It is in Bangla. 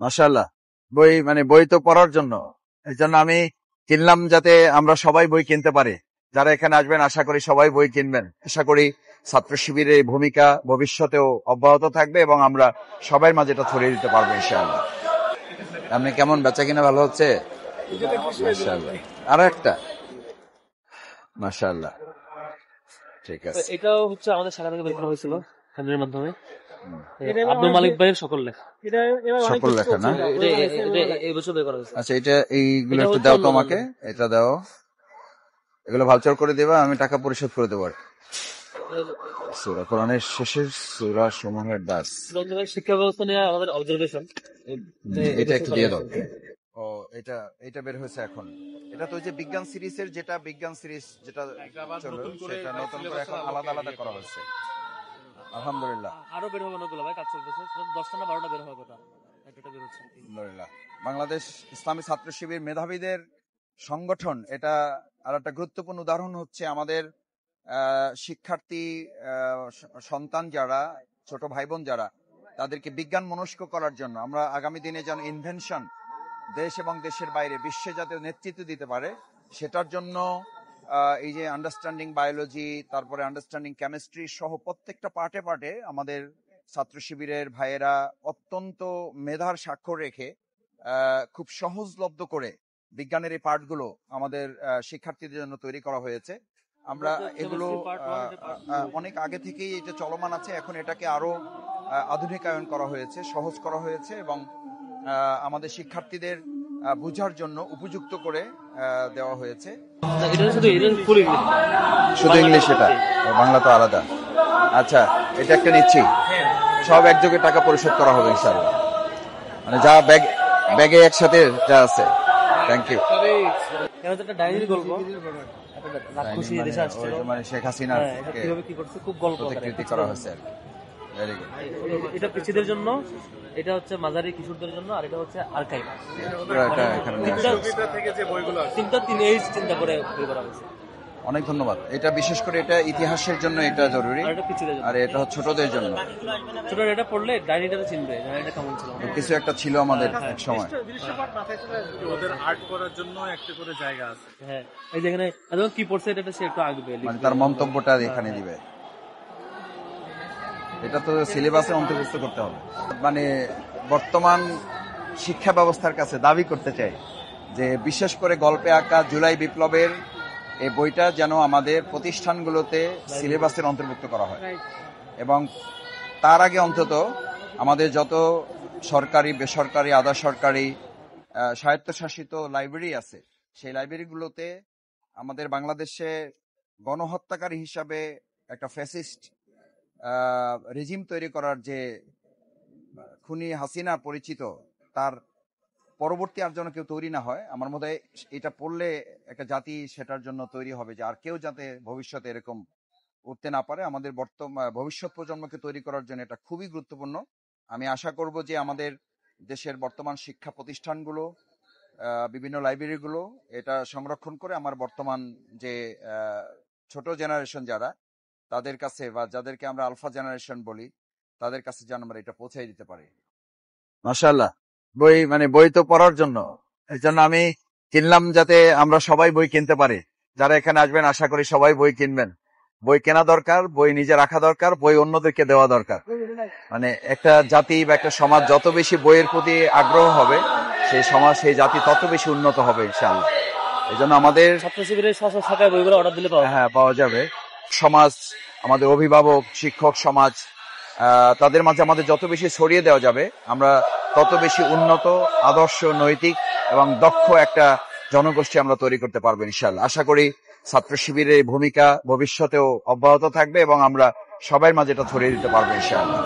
মাশাআল্লাহ। বই তো পড়ার জন্য, এই জন্য আমি কিনলাম যাতে আমরা সবাই বই কিনতে পারি। যারা এখানে আসবেন আশা করি সবাই বই কিনবেন। আশা করি ছাত্র শিবিরের এই ভূমিকা ভবিষ্যতেও অব্যাহত থাকবে এবং আমরা সবার মাঝে এটা ছড়িয়ে দিতে পারবো ইনশাআল্লাহ। আপনি কেমন, বেচা কিনা ভালো হচ্ছে? মাশাআল্লাহ। আরো একটা, মাশাআল্লাহ। ঠিক আছে। এটাও হচ্ছে আমাদের শাখা থেকে বের করা হয়েছিল হ্যান্ডেলের মাধ্যমে। আব্দুল মালিক ভাইয়ের সকল লেখা। সকল লেখা না? এই বছর বের করা হয়েছে। আচ্ছা, এইগুলো একটু দাও তো আমাকে, এটা দাও। এগুলো ভাউচার করে দেবা, আমি টাকা পরিশোধ করে দেবো। সূরা কোরআনের শেষের সূরা সমূহের দাস। শিক্ষা ব্যবস্থা নিয়ে আমাদের অবজারভেশন, এটা একটু দিয়ে দাও। ও, এটা বের হয়েছে এখন। এটা তো যে বিজ্ঞান সিরিজের বিজ্ঞান সিরিজ যেটা চলো, সেটা নতুন করে এখন আলাদা আলাদা করা হচ্ছে। আলহামদুলিল্লাহ। আরো বের হবে অনেকগুলো ভাই, কাজ চলতেছে। 10টা না 12টা বের হবে কথা, একটা বের হচ্ছে। আলহামদুলিল্লাহ। বাংলাদেশ ইসলামী ছাত্র শিবির মেধাবীদের সংগঠন, এটা আর একটা গুরুত্বপূর্ণ উদাহরণ হচ্ছে আমাদের শিক্ষার্থী সন্তান যারা, ছোট ভাই বোন যারা, তাদেরকে বিজ্ঞান মনস্ক করার জন্য আমরা আগামী দিনে যেন ইনভেনশন দেশ এবং দেশের বাইরে বিশ্বে যাতে নেতৃত্ব দিতে পারে, সেটার জন্য এই যে আন্ডারস্ট্যান্ডিং বায়োলজি, তারপরে আন্ডারস্ট্যান্ডিং কেমিস্ট্রি সহ প্রত্যেকটা পার্টে পার্টে আমাদের ছাত্র শিবিরের ভাইয়েরা অত্যন্ত মেধার স্বাক্ষর রেখে খুব সহজলব্ধ করে বিজ্ঞানের এই পার্টগুলো আমাদের শিক্ষার্থীদের জন্য তৈরি করা হয়েছে। আমরা এগুলো অনেক আগে থেকেই এটা চলমান আছে, এখন এটাকে আরো আধুনিকায়ন করা হয়েছে, সহজ করা হয়েছে এবং আমাদের শিক্ষার্থীদের বুঝার জন্য উপযুক্ত করে দেওয়া হয়েছে। শুধু ইংলিশ, এটা বাংলা তো আলাদা। আচ্ছা, এটা একটা নিচ্ছি, সব একযোগে টাকা পরিশোধ করা হবে ইনশাআল্লাহ, মানে যা ব্যাগে একসাথে যা আছে। Thank you. একটা ডায়েরি গল্প, মানে শেখ হাসিনার খুব গল্প করা হয়েছে। এটা পিছিদের জন্য, এটা হচ্ছে মাঝারি কিশোরদের জন্য, আর এটা হচ্ছে আর্কাইভ। চিন্তা করে বই করা হয়েছে। অনেক ধন্যবাদ। এটা বিশেষ করে এটা ইতিহাসের জন্য এটা জরুরি, আর এটা হচ্ছে ছোটদের জন্য। ছোটরা এটা পড়লে ডায়েরিটা চিনবে, ডায়েরিটা কেমন ছিল, কিছু একটা ছিল আমাদের এক সময়। ওদের আর্ট করার জন্য একটা করে জায়গা আছে। হ্যাঁ, এই যেখানে কি পড়ছে এটা সে একটু আঁকবে, মানে তার মন্তব্যটা এখানে দিবে। এটা তো সিলেবাসে অন্তর্ভুক্ত করতে হবে। মানে বর্তমান শিক্ষা ব্যবস্থার কাছে দাবি করতে চাই যে বিশেষ করে গল্পে আঁকা জুলাই বিপ্লবের এই বইটা যেন আমাদের প্রতিষ্ঠানগুলোতে সিলেবাসের অন্তর্ভুক্ত করা হয়, এবং তার আগে অন্তত আমাদের যত সরকারি, বেসরকারি, আধা সরকারি, স্বায়ত্তশাসিত লাইব্রেরি আছে, সেই লাইব্রেরিগুলোতে আমাদের বাংলাদেশে গণহত্যাকারী হিসাবে একটা ফ্যাসিস্ট রেজিম তৈরি করার যে খুনি হাসিনা পরিচিত, তার পরবর্তী আর যেন কেউ তৈরি না হয়। আমার মতে এটা পড়লে একটা জাতি সেটার জন্য তৈরি হবে যে আর কেউ যাতে ভবিষ্যতে এরকম উঠতে না পারে। আমাদের ভবিষ্যৎ প্রজন্মকে তৈরি করার জন্য এটা খুবই গুরুত্বপূর্ণ। আমি আশা করব যে আমাদের দেশের বর্তমান শিক্ষা প্রতিষ্ঠানগুলো, বিভিন্ন লাইব্রেরিগুলো এটা সংরক্ষণ করে আমার বর্তমান যে ছোট জেনারেশন যারা, তাদের কাছে, বা যাদেরকে আমরা আলফা জেনারেশন বলি, তাদের কাছে যেন আমরা এটা পৌঁছাই দিতে পারি। মাশাআল্লাহ। বই তো পড়ার জন্য, এই জন্য আমি কিনলাম যাতে আমরা সবাই বই কিনতে পারি। যারা এখানে আসবেন আশা করি সবাই বই কিনবেন। বই কেনা দরকার, বই নিজে রাখা দরকার, বই অন্যদেরকে দেওয়া দরকার। মানে একটা জাতি বা একটা সমাজ যত বেশি বইয়ের প্রতি আগ্রহ হবে, সেই সমাজ, সেই জাতি তত বেশি উন্নত হবে ইনশাআল্লাহ। এই জন্য আমাদের ছাত্র শিবিরের শাখায় বইগুলো অর্ডার দিলে পাওয়া যাবে। সমাজ, আমাদের অভিভাবক, শিক্ষক সমাজ, তাদের মাঝে আমাদের যত বেশি ছড়িয়ে দেওয়া যাবে, আমরা তত বেশি উন্নত, আদর্শ, নৈতিক এবং দক্ষ একটা জনগোষ্ঠী আমরা তৈরি করতে পারবো ইনশাআল্লাহ। আশা করি ছাত্র শিবিরের ভূমিকা ভবিষ্যতেও অব্যাহত থাকবে এবং আমরা সবার মাঝে এটা ছড়িয়ে দিতে পারবো ইনশাআল্লাহ।